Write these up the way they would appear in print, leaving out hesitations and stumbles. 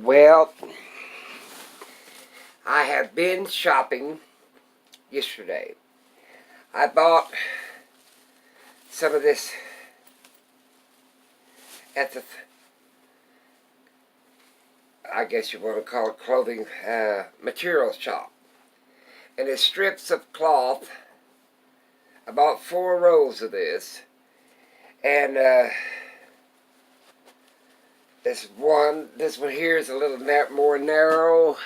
Well, I have been shopping yesterday. I bought some of this at the, I guess you want to call it clothing materials shop. And it's strips of cloth. I bought 4 rolls of this. And this one here is a little more narrow.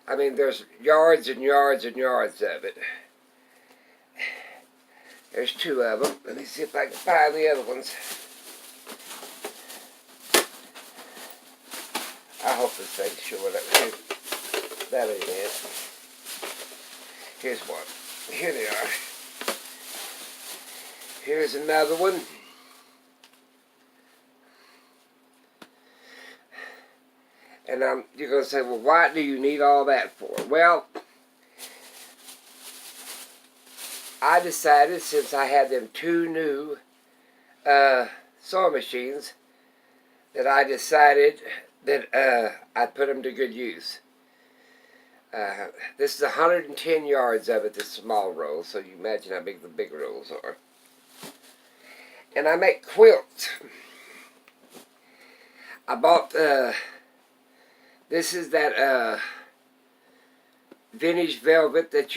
I mean, there's yards and yards and yards of it. There's 2 of them. Let me see if I can find the other ones. I hope this thing's showing up here. That ain't it. Here's one. Here they are. Here's another one. And you're going to say, well, why do you need all that for? Well, I decided, since I had them 2 new sewing machines, that I decided that I'd put them to good use. This is 110 yards of it, this small roll, so you imagine how big the big rolls are. And I make quilts. I bought, this is that vintage velvet that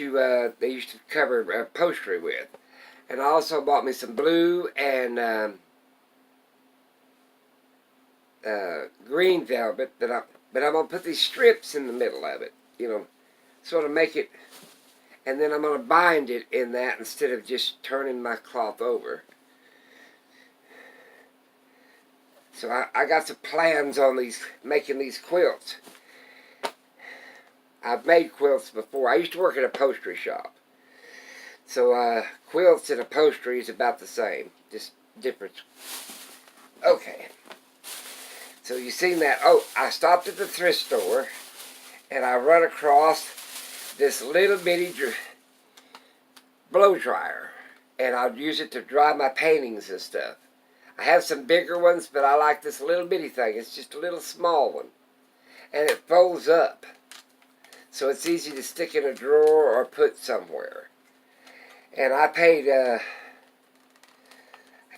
they used to cover upholstery with. And I also bought me some blue and green velvet, but I'm going to put these strips in the middle of it, you know, sort of make it, and then I'm going to bind it in that instead of just turning my cloth over. So I got some plans on making these quilts. I've made quilts before. I used to work at a upholstery shop. So quilts and upholstery is about the same, just different. Okay. So you seen that? Oh, I stopped at the thrift store and I run across this little bitty blow dryer, and I'll use it to dry my paintings and stuff. I have some bigger ones, but I like this little bitty thing. It's just a little small one. And it folds up. So it's easy to stick in a drawer or put somewhere. And I paid, I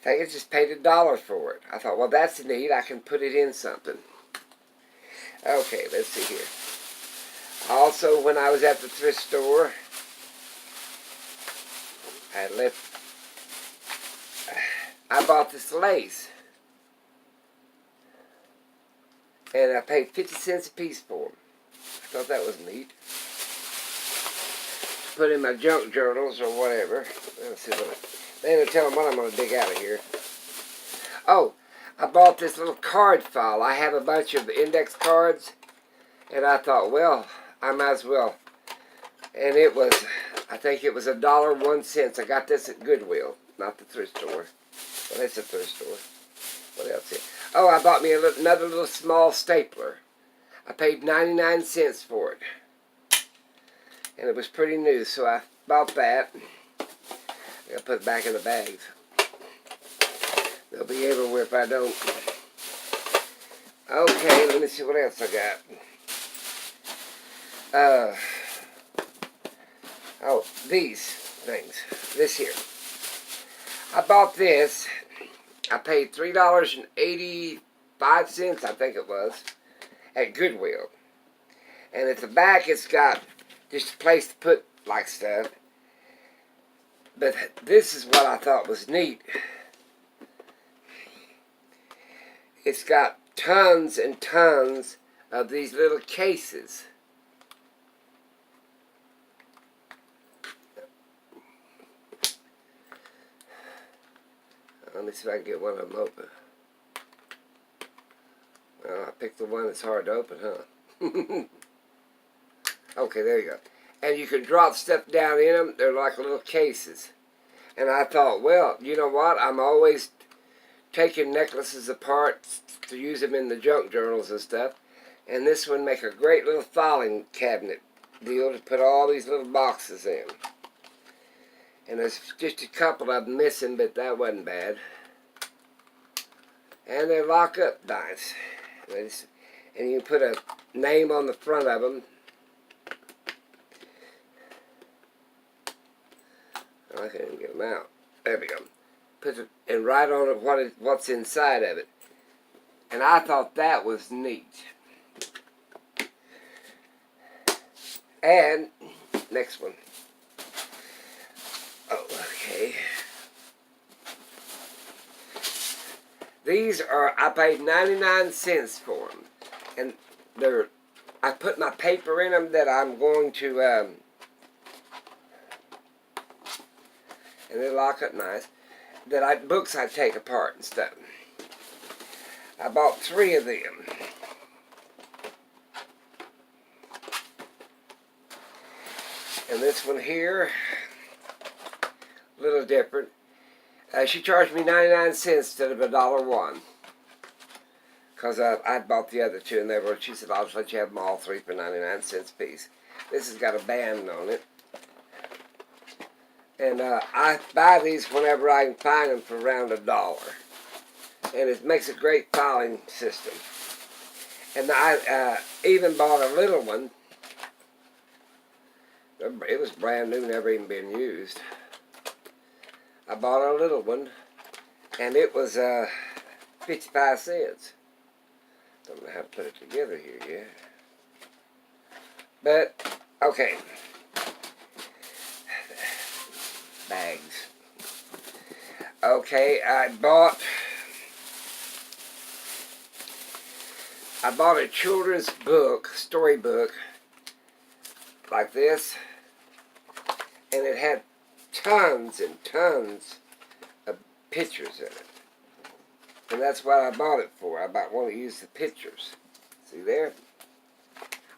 think I just paid $1 for it. I thought, well, that's neat. I can put it in something. Okay, let's see here. Also, when I was at the thrift store, I bought this lace, and I paid 50 cents a piece for them. I thought that was neat. Put in my junk journals or whatever. Let's see what they don't tell them what I'm going to dig out of here. Oh, I bought this little card file. I have a bunch of index cards, and I thought, well, I might as well. And it was, I think it was $1.01. I got this at Goodwill, not the thrift store. Well, that's a thrift store. What else here? Oh, I bought me another little small stapler. I paid 99 cents for it. And it was pretty new, so I bought that. I'm going to put it back in the bags. They'll be everywhere if I don't. Okay, let me see what else I got. Oh, these things. This here. I bought this. I paid $3.85, I think it was, at Goodwill. And at the back, it's got just a place to put, like, stuff. But this is what I thought was neat. It's got tons and tons of these little cases. Let me see if I can get one of them open. Well, I picked the one that's hard to open, huh? Okay, there you go. And you can drop stuff down in them. They're like little cases. And I thought, well, you know what? I'm always taking necklaces apart to use them in the junk journals and stuff. And this one make a great little filing cabinet deal to put all these little boxes in. And there's just a couple of them missing, but that wasn't bad. And they lock up nice. And you put a name on the front of them. Oh, I can't even get them out. There we go. Put it and write on it what's inside of it. And I thought that was neat. And next one. Oh, okay. These are, I paid 99 cents for them. And I put my paper in them that I'm going to, and they lock up nice, books I take apart and stuff. I bought 3 of them. And this one here, a little different. She charged me 99 cents instead of $1.01. Because I bought the other 2 and she said, I'll just let you have them all 3 for 99 cents a piece. This has got a band on it. And I buy these whenever I can find them for around $1. And it makes a great filing system. And I even bought a little one. It was brand new, never even been used. I bought a little one, and it was 55 cents. Don't know how to put it together here yet. But, okay. Bags. Okay, I bought a children's book, storybook, like this, and it had tons and tons of pictures in it. And that's what I bought it for. I want to use the pictures. See there?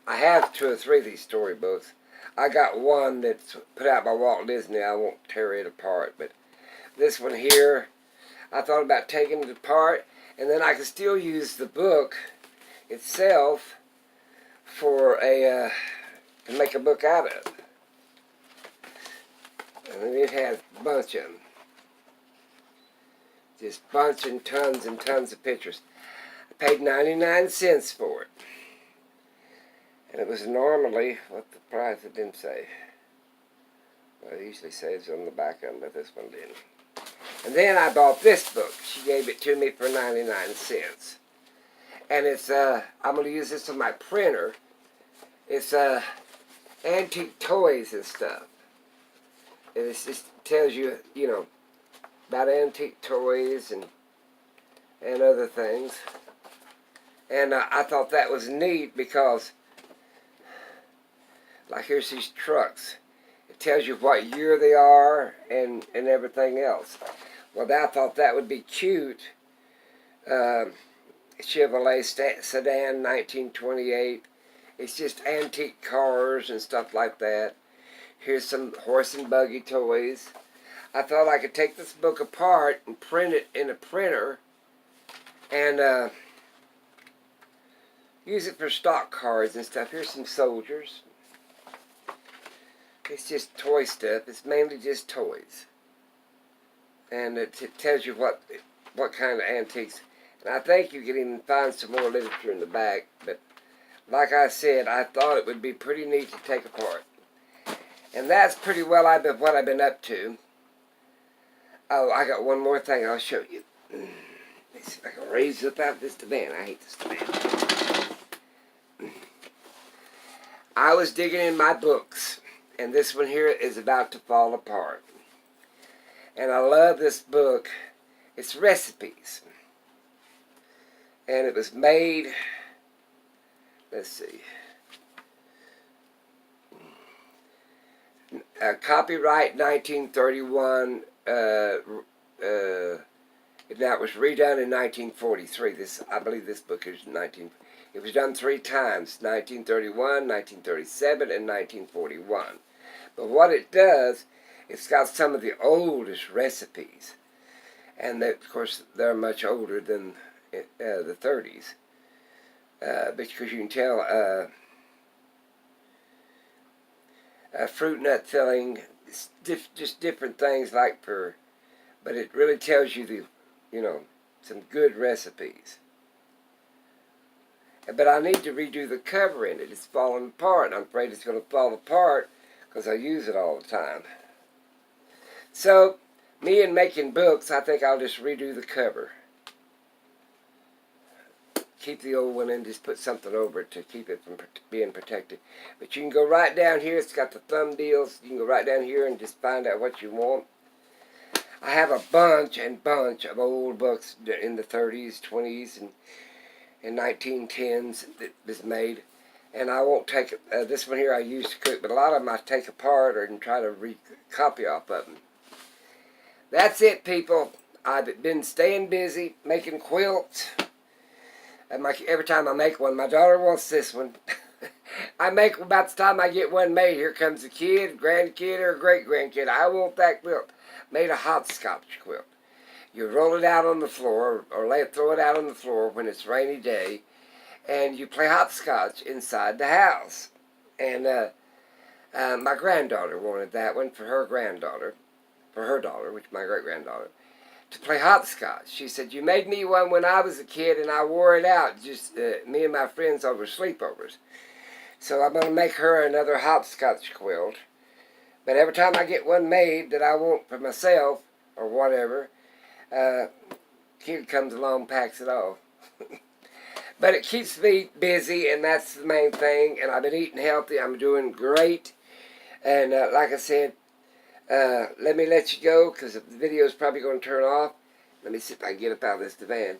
I have 2 or 3 of these storybooks. I got one that's put out by Walt Disney. I won't tear it apart, but this one here, I thought about taking it apart, and then I could still use the book itself for to make a book out of. And then it had a bunch of them. Just bunch and tons of pictures. I paid 99 cents for it. And it was normally, what the price, it didn't say. Well, it usually says on the back of them, but this one didn't. And then I bought this book. She gave it to me for 99 cents. And it's, I'm going to use this on my printer. It's antique toys and stuff. And it just tells you, you know, about antique toys and other things. And I thought that was neat because, like, here's these trucks. It tells you what year they are and everything else. Well, I thought that would be cute. Chevrolet sedan, 1928. It's just antique cars and stuff like that. Here's some horse and buggy toys. I thought I could take this book apart and print it in a printer and use it for stock cards and stuff. Here's some soldiers. It's just toy stuff. It's mainly just toys. And it tells you what kind of antiques. And I think you can even find some more literature in the back. But like I said, I thought it would be pretty neat to take apart. And that's pretty well what I've been up to. Oh, I got one more thing I'll show you. Let's see if I can raise up out of this divan. I hate this divan. I was digging in my books, and this one here is about to fall apart. And I love this book. It's recipes. And it was made, let's see, copyright 1931. That was redone in 1943. I believe this book is it was done 3 times, 1931, 1937, and 1941. But what it does, it's got some of the oldest recipes. And of course, they're much older than the 30s. Because you can tell fruit nut filling, just different things but it really tells you some good recipes. But I need to redo the cover in it. It's falling apart. I'm afraid it's going to fall apart because I use it all the time. So, me and making books, I think I'll just redo the cover. Keep the old one and just put something over it to keep it from being protected. But you can go right down here. It's got the thumb deals. You can go right down here and just find out what you want. I have a bunch of old books in the 30s, 20s, and 1910s that was made. And I won't take it. This one here I used to cook, but a lot of them I take apart and try to copy off of them. That's it, people. I've been staying busy making quilts. Every time I make one, my daughter wants this one. I make about the time I get one made. Here comes a kid, grandkid, or great-grandkid. I want that quilt. Made a hopscotch quilt. You roll it out on the floor, or throw it out on the floor when it's a rainy day, and you play hopscotch inside the house. And my granddaughter wanted that one for her granddaughter, for her daughter, which is my great-granddaughter, to play hopscotch. She said, you made me one when I was a kid and I wore it out, just me and my friends over sleepovers. So I'm going to make her another hopscotch quilt. But every time I get one made that I want for myself, or whatever, kid comes along and packs it off. But it keeps me busy, and that's the main thing. And I've been eating healthy. I'm doing great. And like I said, let me let you go because the video is probably going to turn off. Let me see if I can get up out of this divan.